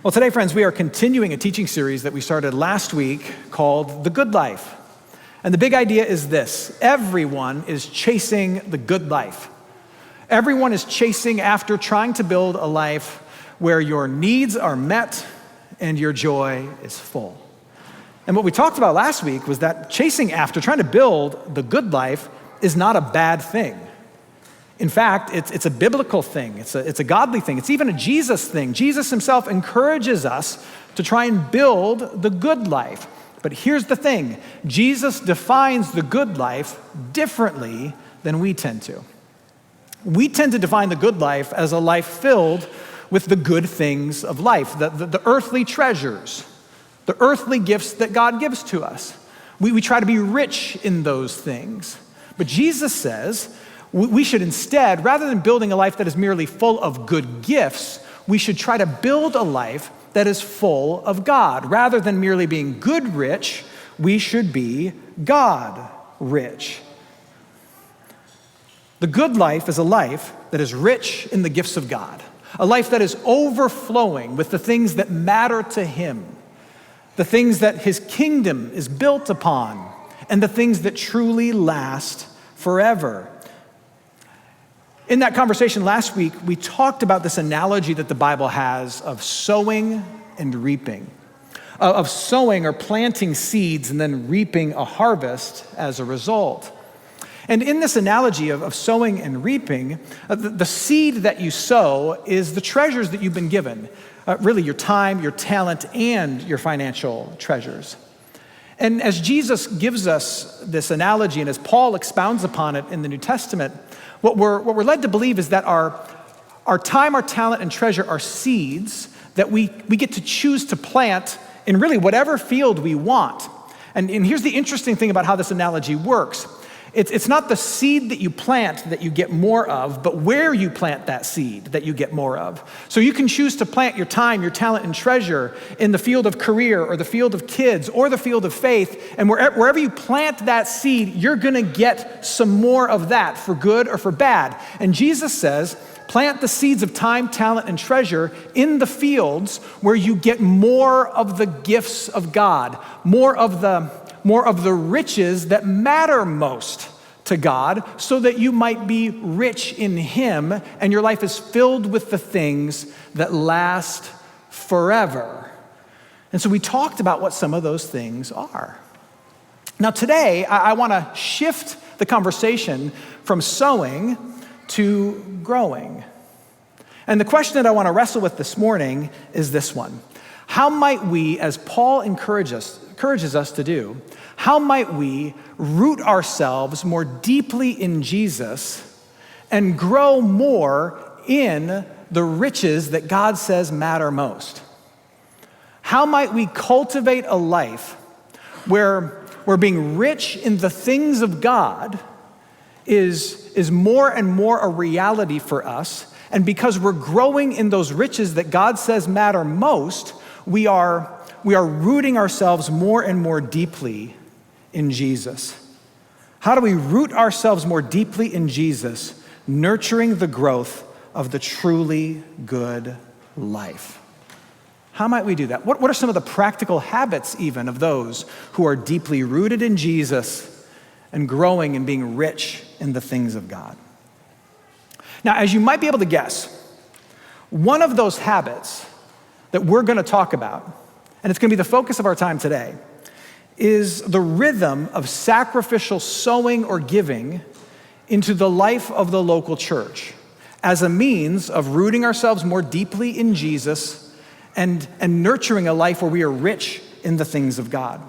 Well, today, friends, we are continuing a teaching series that we started last week called The Good Life. And the big idea is this: everyone is chasing the good life. Everyone is chasing after trying to build a life where your needs are met and your joy is full. And what we talked about last week was that chasing after, trying to build the good life is not a bad thing. In fact, it's a biblical thing. It's a godly thing. It's even a Jesus thing. Jesus himself encourages us to try and build the good life. But here's the thing: Jesus defines the good life differently than we tend to. We tend to define the good life as a life filled with the good things of life, the earthly treasures, the earthly gifts that God gives to us. We try to be rich in those things. But Jesus says we should instead, rather than building a life that is merely full of good gifts, we should try to build a life that is full of God. Rather than merely being good rich, we should be God rich. The good life is a life that is rich in the gifts of God, a life that is overflowing with the things that matter to Him, the things that His kingdom is built upon, and the things that truly last forever. In that conversation last week, we talked about this analogy that the Bible has of sowing and reaping, of sowing or planting seeds and then reaping a harvest as a result. And in this analogy of sowing and reaping, the seed that you sow is the treasures that you've been given, really your time, your talent, and your financial treasures. And as Jesus gives us this analogy, and as Paul expounds upon it in the New Testament, what we're led to believe is that our time, our talent, and treasure are seeds that we get to choose to plant in really whatever field we want. And here's the interesting thing about how this analogy works. It's not the seed that you plant that you get more of, but where you plant that seed that you get more of. So you can choose to plant your time, your talent, and treasure in the field of career or the field of kids or the field of faith. And wherever you plant that seed, you're going to get some more of that, for good or for bad. And Jesus says, plant the seeds of time, talent, and treasure in the fields where you get more of the gifts of God, more of the riches that matter most to God, so that you might be rich in Him and your life is filled with the things that last forever. And so we talked about what some of those things are. Now today, I want to shift the conversation from sowing to growing. And the question that I want to wrestle with this morning is this one: how might we, as Paul encourages us to do, how might we root ourselves more deeply in Jesus and grow more in the riches that God says matter most? How might we cultivate a life where being rich in the things of God is more and more a reality for us, and because we're growing in those riches that God says matter most, we are rooting ourselves more and more deeply in Jesus? How do we root ourselves more deeply in Jesus, nurturing the growth of the truly good life? How might we do that? What are some of the practical habits even of those who are deeply rooted in Jesus and growing and being rich in the things of God? Now, as you might be able to guess, one of those habits that we're going to talk about, and it's going to be the focus of our time today, is the rhythm of sacrificial sowing or giving into the life of the local church as a means of rooting ourselves more deeply in Jesus and nurturing a life where we are rich in the things of God.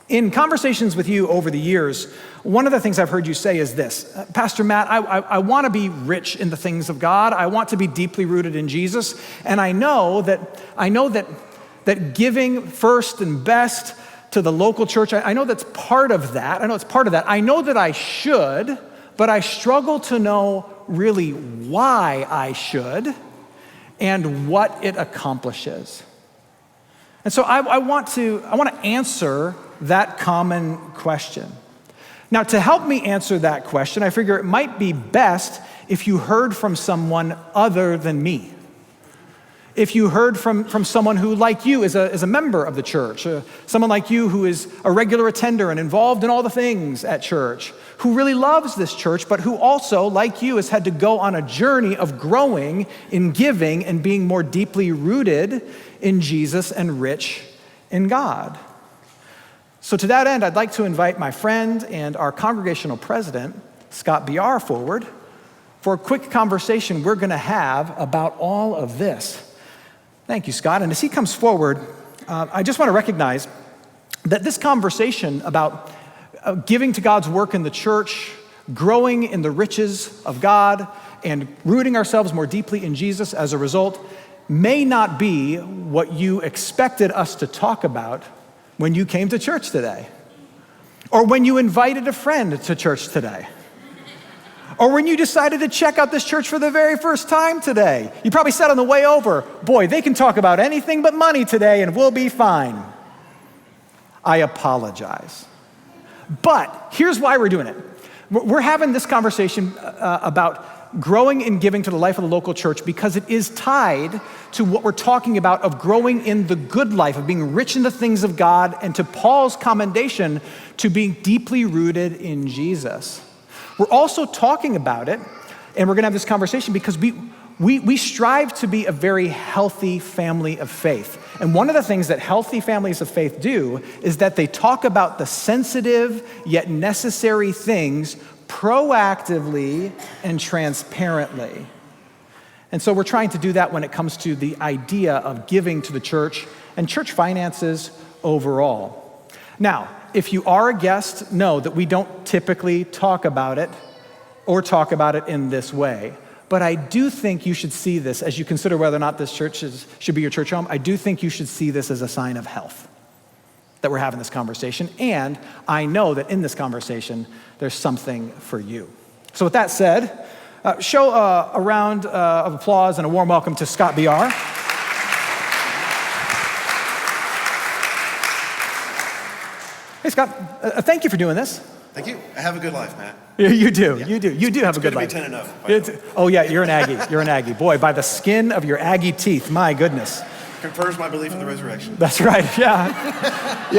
In conversations with you over the years, one of the things I've heard you say is this: Pastor Matt, I want to be rich in the things of God. I want to be deeply rooted in Jesus. And I know that giving first and best to the local church, I know that's part of that. I know it's part of that. I know that I should, but I struggle to know really why I should and what it accomplishes. And so I want to answer that common question. Now, to help me answer that question, I figure it might be best if you heard from someone other than me. if you heard from someone who, like you, is a member of the church, someone like you who is a regular attender and involved in all the things at church, who really loves this church, but who also, like you, has had to go on a journey of growing in giving and being more deeply rooted in Jesus and rich in God. So to that end, I'd like to invite my friend and our congregational president, Scott BR, forward for a quick conversation we're going to have about all of this. Thank you, Scott. And as he comes forward, I just want to recognize that this conversation about giving to God's work in the church, growing in the riches of God, and rooting ourselves more deeply in Jesus as a result may not be what you expected us to talk about when you came to church today, or when you invited a friend to church today, or when you decided to check out this church for the very first time today. You probably said on the way over, boy, they can talk about anything but money today and we'll be fine. I apologize. But here's why we're doing it. We're having this conversation about growing in giving to the life of the local church because it is tied to what we're talking about of growing in the good life, of being rich in the things of God, and to Paul's commendation to being deeply rooted in Jesus. We're also talking about it, and we're going to have this conversation because we strive to be a very healthy family of faith. And one of the things that healthy families of faith do is that they talk about the sensitive yet necessary things proactively and transparently. And so we're trying to do that when it comes to the idea of giving to the church and church finances overall. Now, if you are a guest, know that we don't typically talk about it in this way. But I do think you should see this as you consider whether or not this church should be your church home. I do think you should see this as a sign of health, that we're having this conversation. And I know that in this conversation, there's something for you. So with that said, show a round of applause and a warm welcome to Scott BR. Hey, Scott, thank you for doing this. Thank you. I have a good life, Matt. You do. Yeah. You do have a good life. It's good to be 10 and 0. Oh yeah, you're an Aggie. You're an Aggie. Boy, by the skin of your Aggie teeth, my goodness. Confirms my belief in the resurrection. That's right. Yeah,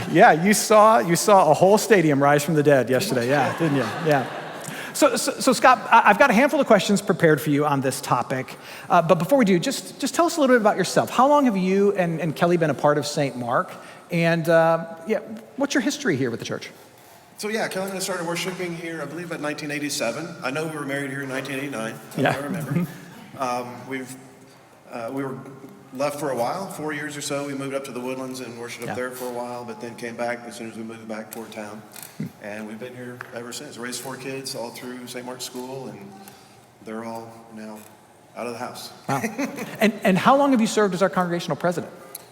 yeah. You saw a whole stadium rise from the dead yesterday. Yeah, didn't you? Yeah. So Scott, I've got a handful of questions prepared for you on this topic. But before we do, just tell us a little bit about yourself. How long have you and Kelly been a part of St. Mark? And what's your history here with the church? So Kelly and I started worshiping here, I believe, at 1987. I know we were married here in 1989. I remember. We were left for a while, 4 years or so. We moved up to the Woodlands and worshiped up there for a while, but then came back as soon as we moved back toward town. And we've been here ever since. Raised 4 kids all through St. Mark's School, and they're all now out of the house. Wow. And how long have you served as our congregational president?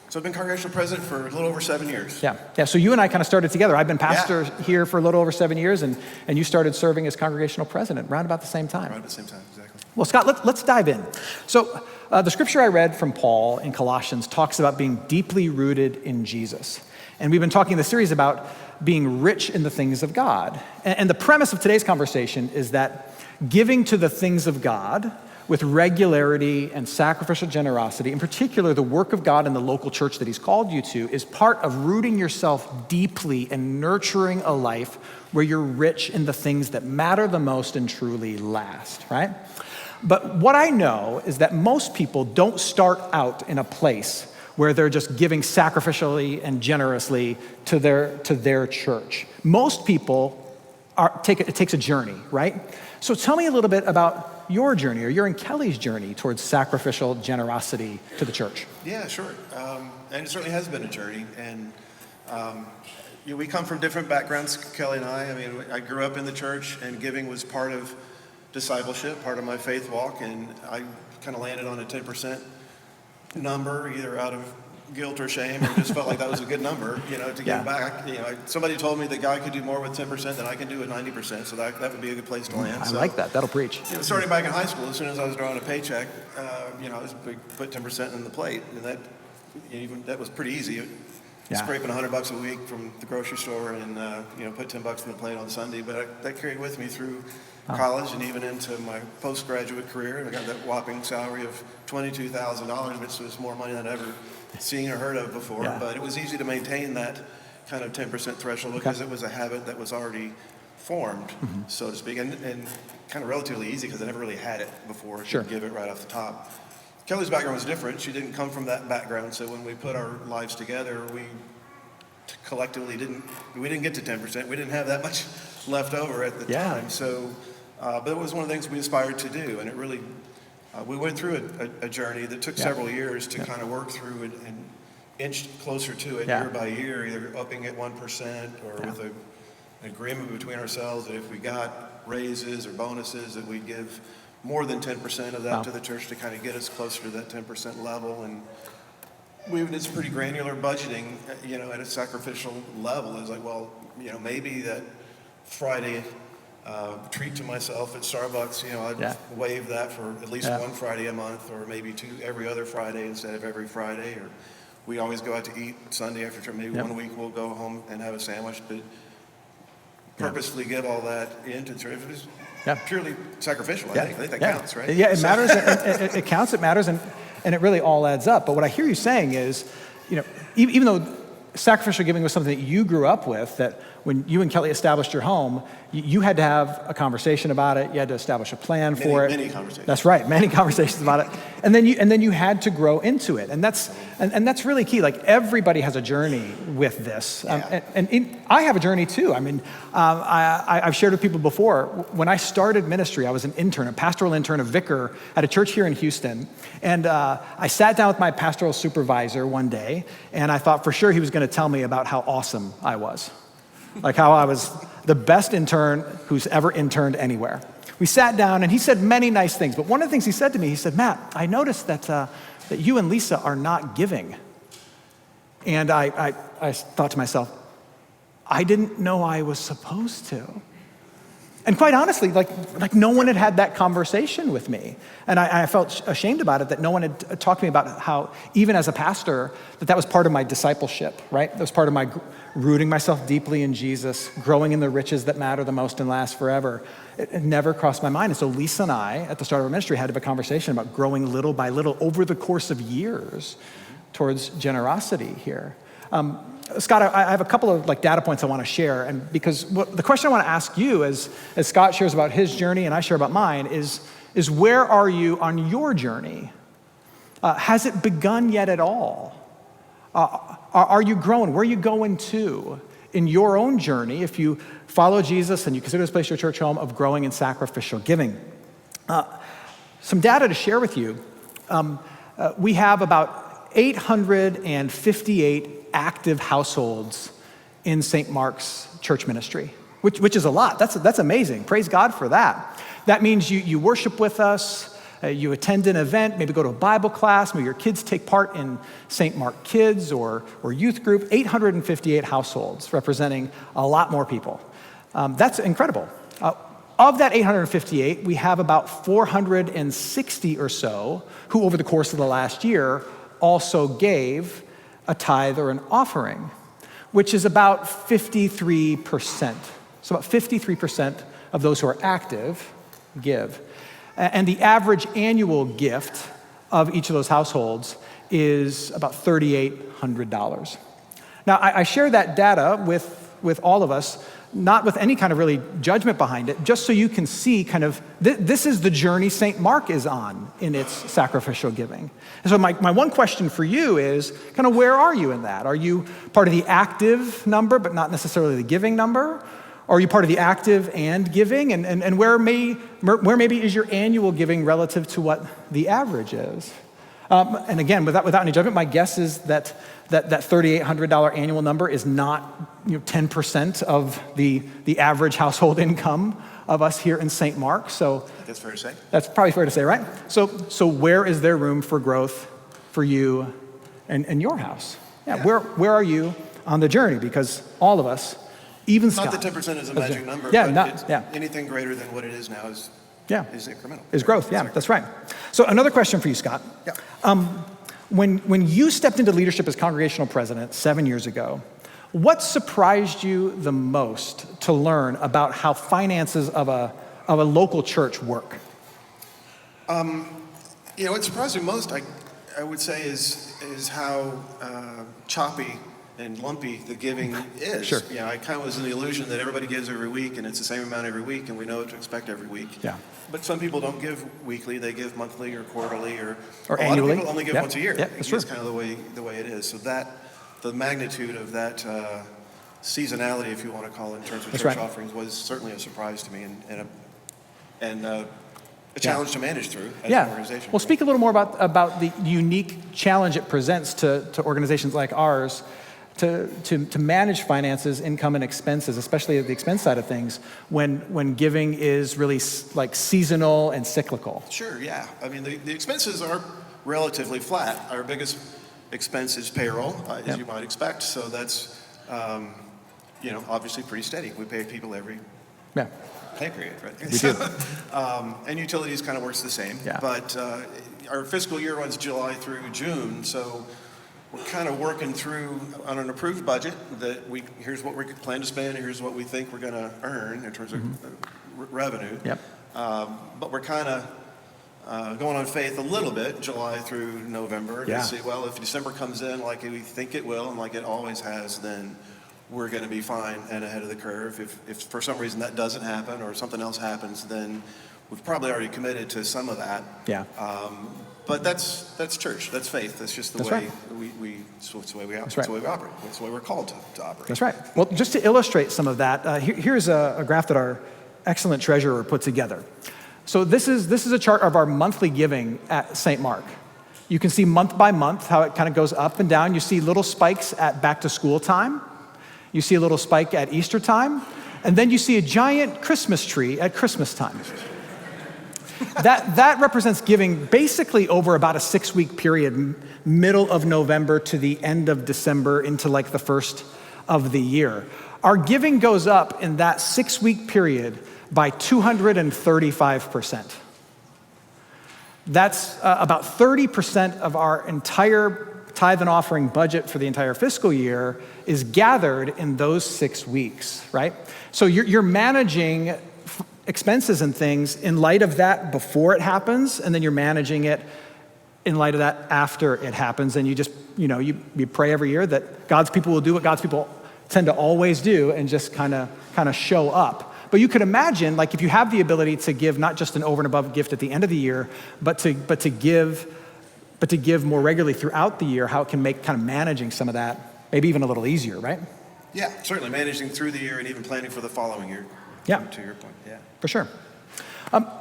So I've been congregational president for a little over 7 years. Yeah. So you and I kind of started together. I've been pastor here for a little over 7 years, and you started serving as congregational president around about the same time. Around the same time, exactly. Well, Scott, let's dive in. So the scripture I read from Paul in Colossians talks about being deeply rooted in Jesus. And we've been talking in the series about being rich in the things of God. And the premise of today's conversation is that giving to the things of God with regularity and sacrificial generosity, in particular the work of God in the local church that he's called you to, is part of rooting yourself deeply and nurturing a life where you're rich in the things that matter the most and truly last, right? But what I know is that most people don't start out in a place where they're just giving sacrificially and generously to their church. Most people it takes a journey, right? So tell me a little bit about your journey, or your and Kelly's journey towards sacrificial generosity to the church. Yeah, sure. And it certainly has been a journey. And we come from different backgrounds, Kelly and I. I mean, I grew up in the church, and giving was part of discipleship, part of my faith walk. And I kind of landed on a 10% number, either out of guilt or shame, or just felt like that was a good number, to give back. Somebody told me that God could do more with 10% than I can do with 90%, so that would be a good place to land. I like that. That'll preach. Starting back in high school, as soon as I was drawing a paycheck, I put 10% in the plate, and that was pretty easy. Scraping $100 a week from the grocery store, and put $10 in the plate on Sunday. But that carried with me through college and even into my postgraduate career. I got that whopping salary of $22,000, which was more money than I'd ever seen or heard of before. Yeah. But it was easy to maintain that kind of 10% threshold because it was a habit that was already formed, so to speak, and kind of relatively easy because I never really had it before. Sure. To give it right off the top. Kelly's background was different. She didn't come from that background, so when we put our lives together, we collectively we didn't get to 10%. We didn't have that much left over at the time. So, but it was one of the things we aspired to do, and it really, we went through a journey that took several years to kind of work through it and inch closer to it year by year, either upping it 1% or with an agreement between ourselves that if we got raises or bonuses that we'd give more than 10% of that to the church to kind of get us closer to that 10% level. And we did some pretty granular budgeting, at a sacrificial level. It's like, well, maybe that Friday treat to myself at Starbucks, I'd waive that for at least one Friday a month, or maybe two every other Friday instead of every Friday. Or we always go out to eat Sunday after church. Maybe 1 week we'll go home and have a sandwich, but purposefully give all that into church. It was purely sacrificial, I think. I think that counts, right? Yeah, it matters. It counts, it matters, and it really all adds up. But what I hear you saying is, even though sacrificial giving was something that you grew up with, that when you and Kelly established your home, you had to have a conversation about it. You had to establish a plan for it. Many conversations. That's right, many conversations about it. And then you had to grow into it, and that's really key. Like, everybody has a journey with this, I have a journey too. I mean, I've shared with people before. When I started ministry, I was an intern, a pastoral intern, a vicar at a church here in Houston, and I sat down with my pastoral supervisor one day, and I thought for sure he was going to tell me about how awesome I was. Like how I was the best intern who's ever interned anywhere. We sat down and he said many nice things, but one of the things he said to me, he said, "Matt, I noticed that you and Lisa are not giving." And I thought to myself, I didn't know I was supposed to. And quite honestly, like no one had that conversation with me. And I felt ashamed about it, that no one had talked to me about how, even as a pastor, that was part of my discipleship, right? That was part of my rooting myself deeply in Jesus, growing in the riches that matter the most and last forever. It never crossed my mind. And so Lisa and I, at the start of our ministry, had to have a conversation about growing little by little over the course of years towards generosity here. Scott, I have a couple of data points I want to share, and because the question I want to ask you, as Scott shares about his journey and I share about mine, is where are you on your journey? Has it begun yet at all? Are you growing? Where are you going to in your own journey if you follow Jesus and you consider this place your church home, of growing in sacrificial giving? Some data to share with you. We have about 858 active households in St. Mark's church ministry, which is a lot. That's amazing. Praise God for that. That means you worship with us, you attend an event, maybe go to a Bible class, maybe your kids take part in St. Mark Kids or youth group. 858 households, representing a lot more people. That's incredible. Of that 858, we have about 460 or so who, over the course of the last year, also gave a tithe or an offering, which is about 53%. So about 53% of those who are active give. And the average annual gift of each of those households is about $3,800. Now, I share that data with all of us, not with any kind of really judgment behind it, just so you can see kind of, this is the journey St. Mark is on in its sacrificial giving. And so my one question for you is, kind of where are you in that? Are you part of the active number, but not necessarily the giving number? Or are you part of the active and giving? And where maybe is your annual giving relative to what the average is? And again, without any judgment, my guess is that $3,800 annual number is not 10% of the average household income of us here in St. Mark. So that's fair to say. That's probably fair to say, right? So where is there room for growth for you and your house? Yeah. Where are you on the journey? Because all of us, even Scott. Not that 10% is a magic number, anything greater than what it is now is incremental. Is growth, that's right. So another question for you, Scott. Yeah. When you stepped into leadership as congregational president 7 years ago, what surprised you the most to learn about how finances of of a local church work? What surprised me most, I would say, is how choppy and lumpy the giving is. Sure. I kind of was in the illusion that everybody gives every week and it's the same amount every week and we know what to expect every week. Yeah. But some people don't give weekly; they give monthly or quarterly or annually. A lot of people only give Yep. once a year. Yep, that's true. It's kind of the way it is. So the magnitude of that seasonality, if you want to call it, in terms of That's church right. offerings, was certainly a surprise to me and a challenge to manage through as an organization. Well, speak a little more about the unique challenge it presents to organizations like ours to manage finances, income, and expenses, especially at the expense side of things, when giving is really like seasonal and cyclical. Sure, yeah. I mean, the expenses are relatively flat. Our biggest expense is payroll, as you might expect. So that's, obviously pretty steady. We pay people every pay period, right? We do. And utilities kind of works the same. Yeah. But our fiscal year runs July through June, so we're kind of working through on an approved budget that here's what we plan to spend, here's what we think we're going to earn in terms of revenue. Yep. But we're kind of going on faith a little bit, July through November, to see, well, if December comes in like we think it will and like it always has, then we're going to be fine and ahead of the curve. If for some reason that doesn't happen or something else happens, then we've probably already committed to some of that. Yeah. But that's church. That's faith. That's just the way it's the way we operate. That's the way we operate. That's the way we're called to operate. That's right. Well, just to illustrate some of that, here's a graph that our excellent treasurer put together. So this is a chart of our monthly giving at St. Mark. You can see month by month how it kind of goes up and down. You see little spikes at back to school time. You see a little spike at Easter time. And then you see a giant Christmas tree at Christmas time. That represents giving basically over about a 6-week period, middle of November to the end of December into like the first of the year. Our giving goes up in that 6-week period by 235%. That's about 30% of our entire tithe and offering budget for the entire fiscal year is gathered in those 6 weeks, right? So you're managing expenses and things in light of that before it happens, and then you're managing it in light of that after it happens. And you just, you pray every year that God's people will do what God's people tend to always do and just kind of show up. But you could imagine, like, if you have the ability to give not just an over and above gift at the end of the year, but to give more regularly throughout the year, how it can make kind of managing some of that maybe even a little easier, right? Yeah, certainly managing through the year and even planning for the following year. Yeah. To your point, yeah. For sure.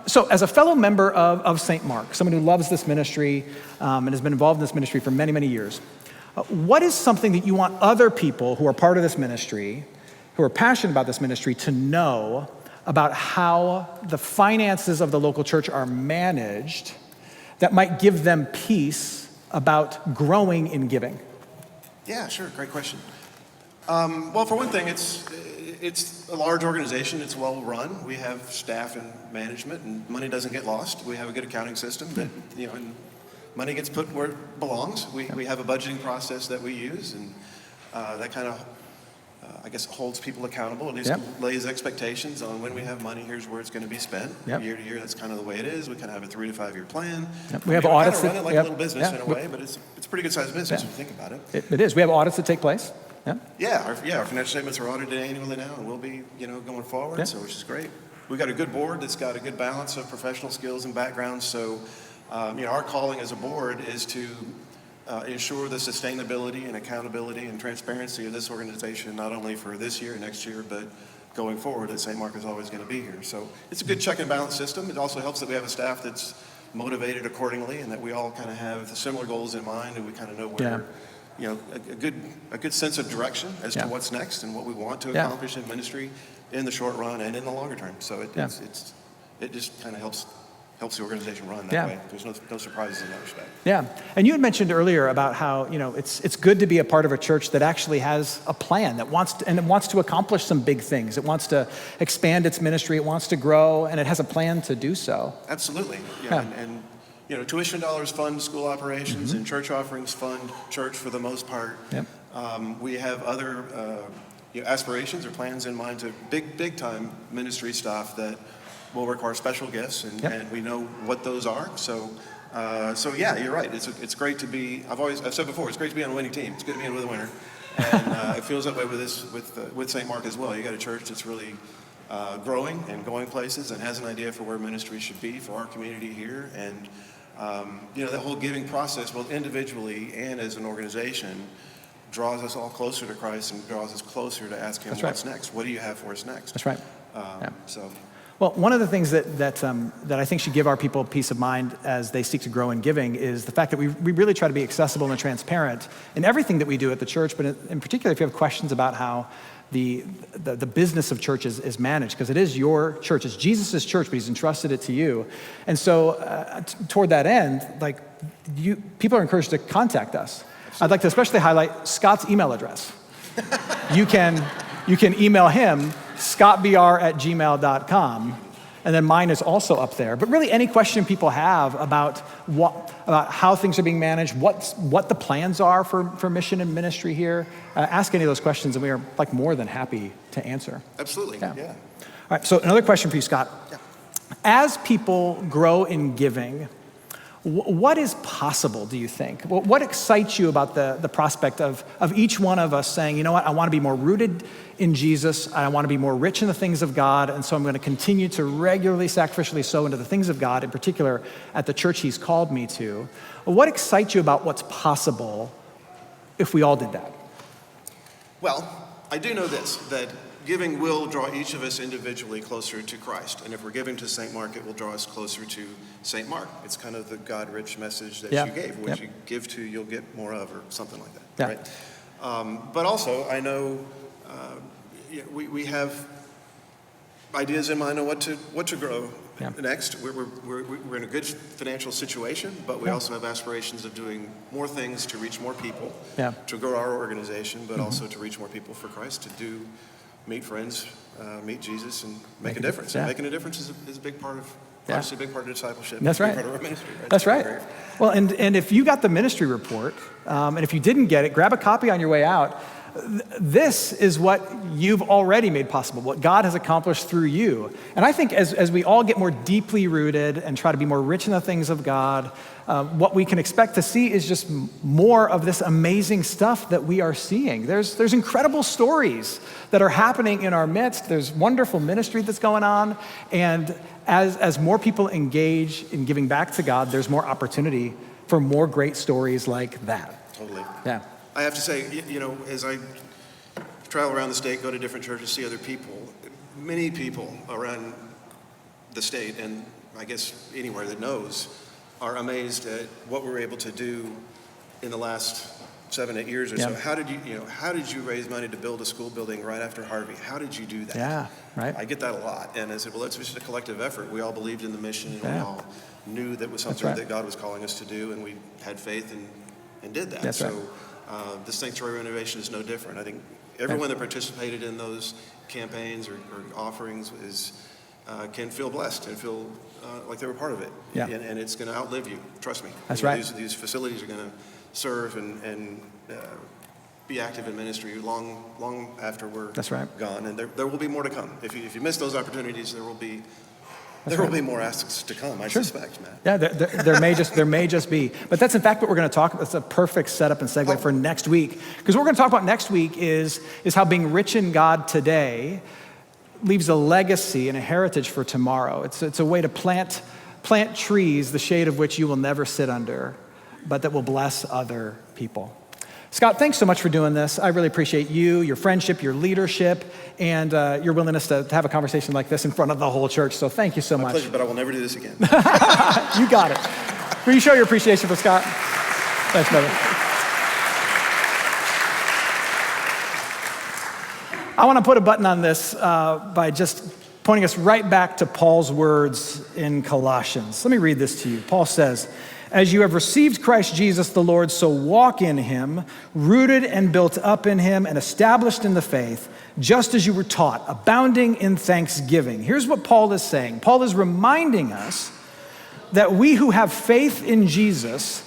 So as a fellow member of St. Mark, someone who loves this ministry and has been involved in this ministry for many, many years, what is something that you want other people who are part of this ministry, who are passionate about this ministry, to know about how the finances of the local church are managed that might give them peace about growing in giving? Yeah, sure. Great question. Well, for one thing, it's a large organization. It's well run. We have staff and management, and money doesn't get lost. We have a good accounting system that, and money gets put where it belongs. We have a budgeting process that we use, and that kind of, I guess, holds people accountable. At least lays expectations on when we have money, here's where it's going to be spent. Year to year, that's kind of the way it is. We kind of have a 3 to 5 year plan. We have audits. Kind of run it like a little business in a way, but it's a pretty good sized business if you think about it. It is. We have audits that take place. Our financial statements are audited annually now, and will be, going forward. So, which is great. We've got a good board that's got a good balance of professional skills and backgrounds. So, our calling as a board is to ensure the sustainability and accountability and transparency of this organization, not only for this year and next year, but going forward, that St. Mark is always going to be here. So, it's a good check and balance system. It also helps that we have a staff that's motivated accordingly, and that we all kind of have similar goals in mind, and we kind of know where. A good sense of direction as to what's next and what we want to accomplish in ministry in the short run and in the longer term. So it just kind of helps the organization run that way. There's no surprises in that respect. Yeah, and you had mentioned earlier about how it's good to be a part of a church that actually has a plan that wants to accomplish some big things. It wants to expand its ministry. It wants to grow, and it has a plan to do so. Absolutely. And tuition dollars fund school operations, and church offerings fund church for the most part. We have other aspirations or plans in mind to big time ministry stuff that will require special gifts, and, Yep. and we know what those are. So yeah, you're right. It's great to be. I've said before, it's great to be on a winning team. It's good to be in with a winner, and it feels that way with St. Mark as well. You got a church that's really growing and going places, and has an idea for where ministry should be for our community here, and that whole giving process, both individually and as an organization, draws us all closer to Christ and draws us closer to ask Him, That's right. what's next? What do you have for us next? That's right. So. Well, one of the things that I think should give our people peace of mind as they seek to grow in giving is the fact that we really try to be accessible and transparent in everything that we do at the church, but in particular, if you have questions about how the business of church is managed, because it is your church, it's Jesus' church, but He's entrusted it to you. And so toward that end, people are encouraged to contact us. I'd like to especially highlight Scott's email address. You can email him, scottbr@gmail.com, and then mine is also up there. But really, any question people have about how things are being managed, what the plans are for mission and ministry here, ask any of those questions, and we are more than happy to answer. Absolutely, yeah. All right, so another question for you, Scott. Yeah. As people grow in giving, what is possible, do you think? What excites you about the prospect of each one of us saying, you know what, I want to be more rooted in Jesus, I want to be more rich in the things of God, and so I'm going to continue to regularly, sacrificially sow into the things of God, in particular at the church He's called me to. What excites you about what's possible if we all did that? Well, I do know this, that giving will draw each of us individually closer to Christ. And if we're giving to St. Mark, it will draw us closer to St. Mark. It's kind of the God-rich message that you gave. What you give to, you'll get more of, or something like that, right? But also, I know we have ideas in mind on what to grow next. We're in a good financial situation, but we also have aspirations of doing more things to reach more people, to grow our organization, but also to reach more people for Christ, to meet friends, meet Jesus, and make a difference. And making a difference is a big part of, obviously a big part of discipleship. That's right. Part of our ministry, right? That's right. Well, and if you got the ministry report, and if you didn't get it, grab a copy on your way out. This is what you've already made possible, what God has accomplished through you. And I think as we all get more deeply rooted and try to be more rich in the things of God, what we can expect to see is just more of this amazing stuff that we are seeing. There's incredible stories that are happening in our midst. There's wonderful ministry that's going on. And as more people engage in giving back to God, there's more opportunity for more great stories like that. Totally. Yeah. I have to say, as I travel around the state, go to different churches, see other people, many people around the state, and I guess anywhere that knows, are amazed at what we were able to do in the last 7-8 years or so. How did you raise money to build a school building right after Harvey? How did you do that? Yeah, right. I get that a lot, and I said, well, it's just a collective effort. We all believed in the mission, and we all knew that was something that God was calling us to do, and we had faith and did that. That's right. The sanctuary renovation is no different. I think everyone that participated in those campaigns or offerings can feel blessed and feel like they were part of it. Yeah. And it's going to outlive you. Trust me. That's right. These facilities are going to serve and be active in ministry long after we're gone. And there will be more to come. If you miss those opportunities, there will be more asks to come, I suspect, Matt. Yeah, there may just be. But that's in fact what we're going to talk about. That's a perfect setup and segue for next week. Because what we're going to talk about next week is how being rich in God today leaves a legacy and a heritage for tomorrow. It's a way to plant trees, the shade of which you will never sit under, but that will bless other people. Scott, thanks so much for doing this. I really appreciate you, your friendship, your leadership, and your willingness to have a conversation like this in front of the whole church. So thank you so much. My pleasure, but I will never do this again. You got it. Will you show your appreciation for Scott? Thanks, brother. I want to put a button on this by just pointing us right back to Paul's words in Colossians. Let me read this to you. Paul says, "As you have received Christ Jesus the Lord, so walk in him, rooted and built up in him and established in the faith, just as you were taught, abounding in thanksgiving." Here's what Paul is saying. Paul is reminding us that we who have faith in Jesus,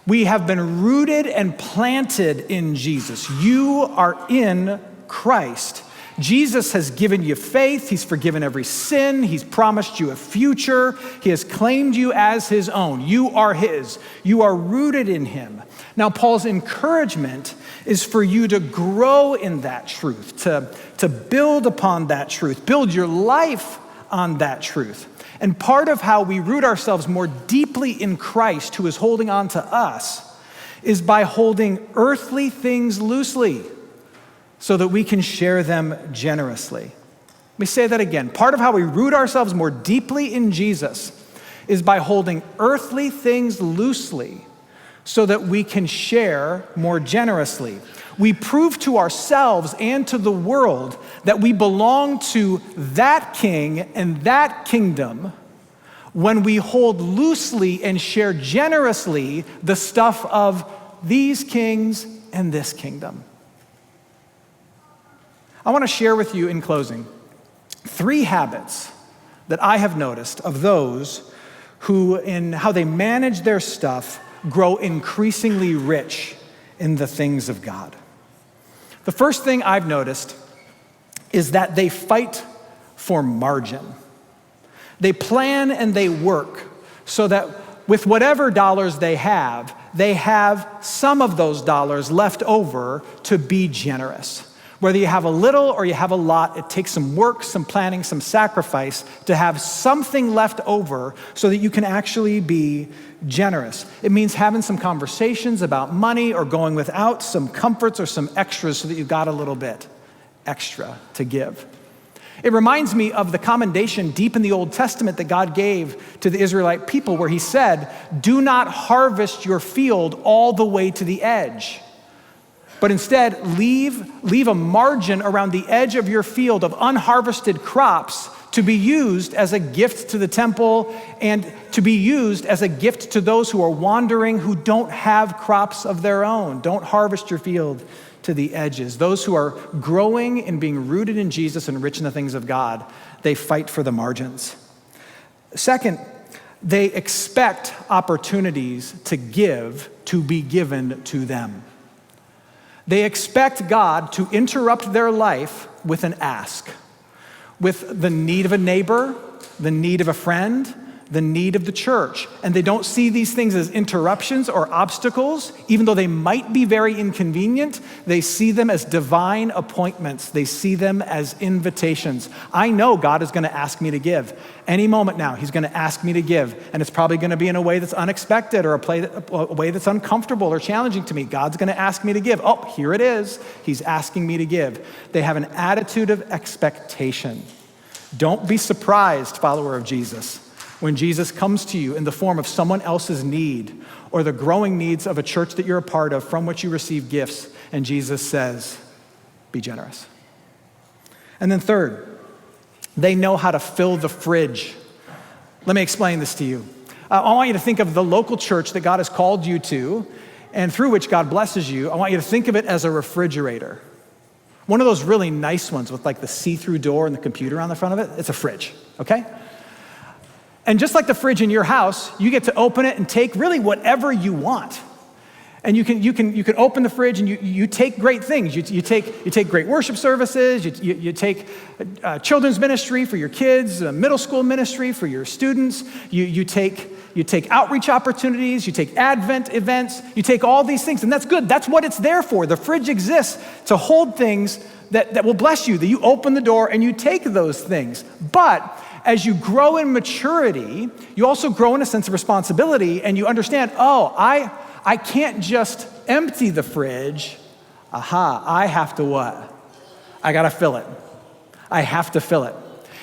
we have been rooted and planted in Jesus. You are in Christ. Jesus has given you faith. He's forgiven every sin. He's promised you a future. He has claimed you as his own. You are his. You are rooted in him. Now, Paul's encouragement is for you to grow in that truth, to build upon that truth, build your life on that truth. And part of how we root ourselves more deeply in Christ, who is holding on to us, is by holding earthly things loosely so that we can share them generously. Let me say that again. Part of how we root ourselves more deeply in Jesus is by holding earthly things loosely so that we can share more generously. We prove to ourselves and to the world that we belong to that king and that kingdom when we hold loosely and share generously the stuff of these kings and this kingdom. I want to share with you in closing 3 habits that I have noticed of those who, in how they manage their stuff, grow increasingly rich in the things of God. The first thing I've noticed is that they fight for margin. They plan and they work so that with whatever dollars they have some of those dollars left over to be generous. Whether you have a little or you have a lot, it takes some work, some planning, some sacrifice to have something left over so that you can actually be generous. It means having some conversations about money or going without some comforts or some extras so that you've got a little bit extra to give. It reminds me of the commendation deep in the Old Testament that God gave to the Israelite people where he said, "Do not harvest your field all the way to the edge, but instead leave a margin around the edge of your field of unharvested crops to be used as a gift to the temple and to be used as a gift to those who are wandering, who don't have crops of their own. Don't harvest your field to the edges." Those who are growing and being rooted in Jesus and rich in the things of God, they fight for the margins. Second, they expect opportunities to give to be given to them. They expect God to interrupt their life with an ask, with the need of a neighbor, the need of a friend, the need of the church. And they don't see these things as interruptions or obstacles, even though they might be very inconvenient. They see them as divine appointments. They see them as invitations. I know God is going to ask me to give. Any moment now, he's going to ask me to give. And it's probably going to be in a way that's unexpected or a way that's uncomfortable or challenging to me. God's going to ask me to give. Oh, here it is. He's asking me to give. They have an attitude of expectation. Don't be surprised, follower of Jesus, when Jesus comes to you in the form of someone else's need or the growing needs of a church that you're a part of from which you receive gifts, and Jesus says, be generous. And then third, they know how to fill the fridge. Let me explain this to you. I want you to think of the local church that God has called you to and through which God blesses you. I want you to think of it as a refrigerator. One of those really nice ones with like the see-through door and the computer on the front of it. It's a fridge, okay? And just like the fridge in your house, you get to open it and take really whatever you want. And you can open the fridge and you take great things. You take great worship services. You take children's ministry for your kids, middle school ministry for your students. You take outreach opportunities. You take Advent events. You take all these things, and that's good. That's what it's there for. The fridge exists to hold things that will bless you. That you open the door and you take those things. But as you grow in maturity, you also grow in a sense of responsibility, and you understand, I can't just empty the fridge. I have to what? I gotta fill it. I have to fill it.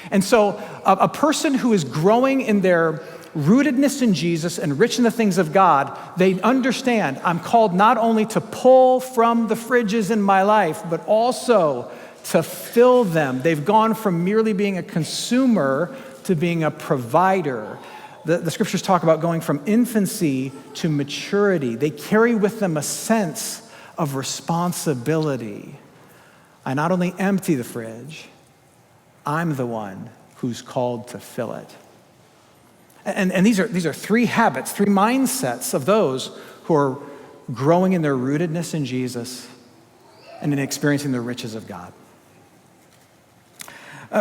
And so a person who is growing in their rootedness in Jesus and rich in the things of God, they understand I'm called not only to pull from the fridges in my life, but also to fill them. They've gone from merely being a consumer to being a provider. The scriptures talk about going from infancy to maturity. They carry with them a sense of responsibility. I not only empty the fridge, I'm the one who's called to fill it. And these are 3 habits, 3 mindsets of those who are growing in their rootedness in Jesus and in experiencing the riches of God.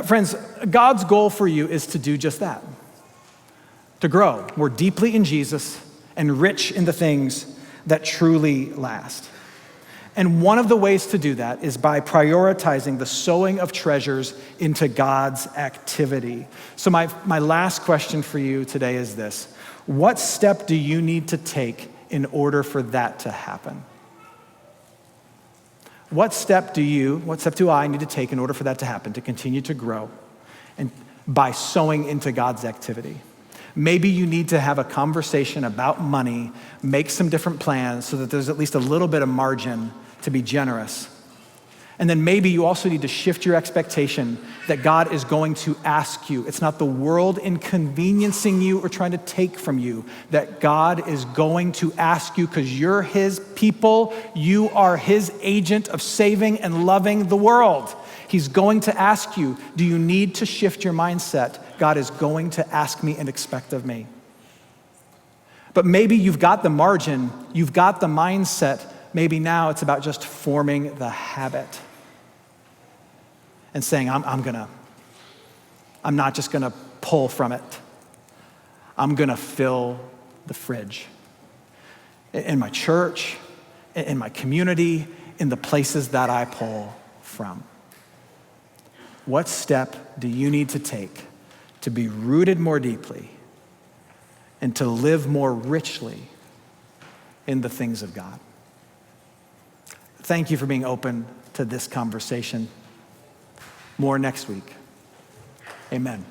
Friends, God's goal for you is to do just that, to grow more deeply in Jesus and rich in the things that truly last. And one of the ways to do that is by prioritizing the sowing of treasures into God's activity. So my last question for you today is this: what step do you need to take in order for that to happen? What step do I need to take in order for that to happen, to continue to grow, and by sowing into God's activity? Maybe you need to have a conversation about money, make some different plans so that there's at least a little bit of margin to be generous. And then maybe you also need to shift your expectation that God is going to ask you. It's not the world inconveniencing you or trying to take from you, that God is going to ask you because you're his people. You are his agent of saving and loving the world. He's going to ask you, do you need to shift your mindset? God is going to ask me and expect of me. But maybe you've got the margin, you've got the mindset. Maybe now it's about just forming the habit and saying, I'm not just gonna pull from it. I'm gonna fill the fridge. In my church, in my community, in the places that I pull from. What step do you need to take to be rooted more deeply and to live more richly in the things of God? Thank you for being open to this conversation. More next week. Amen.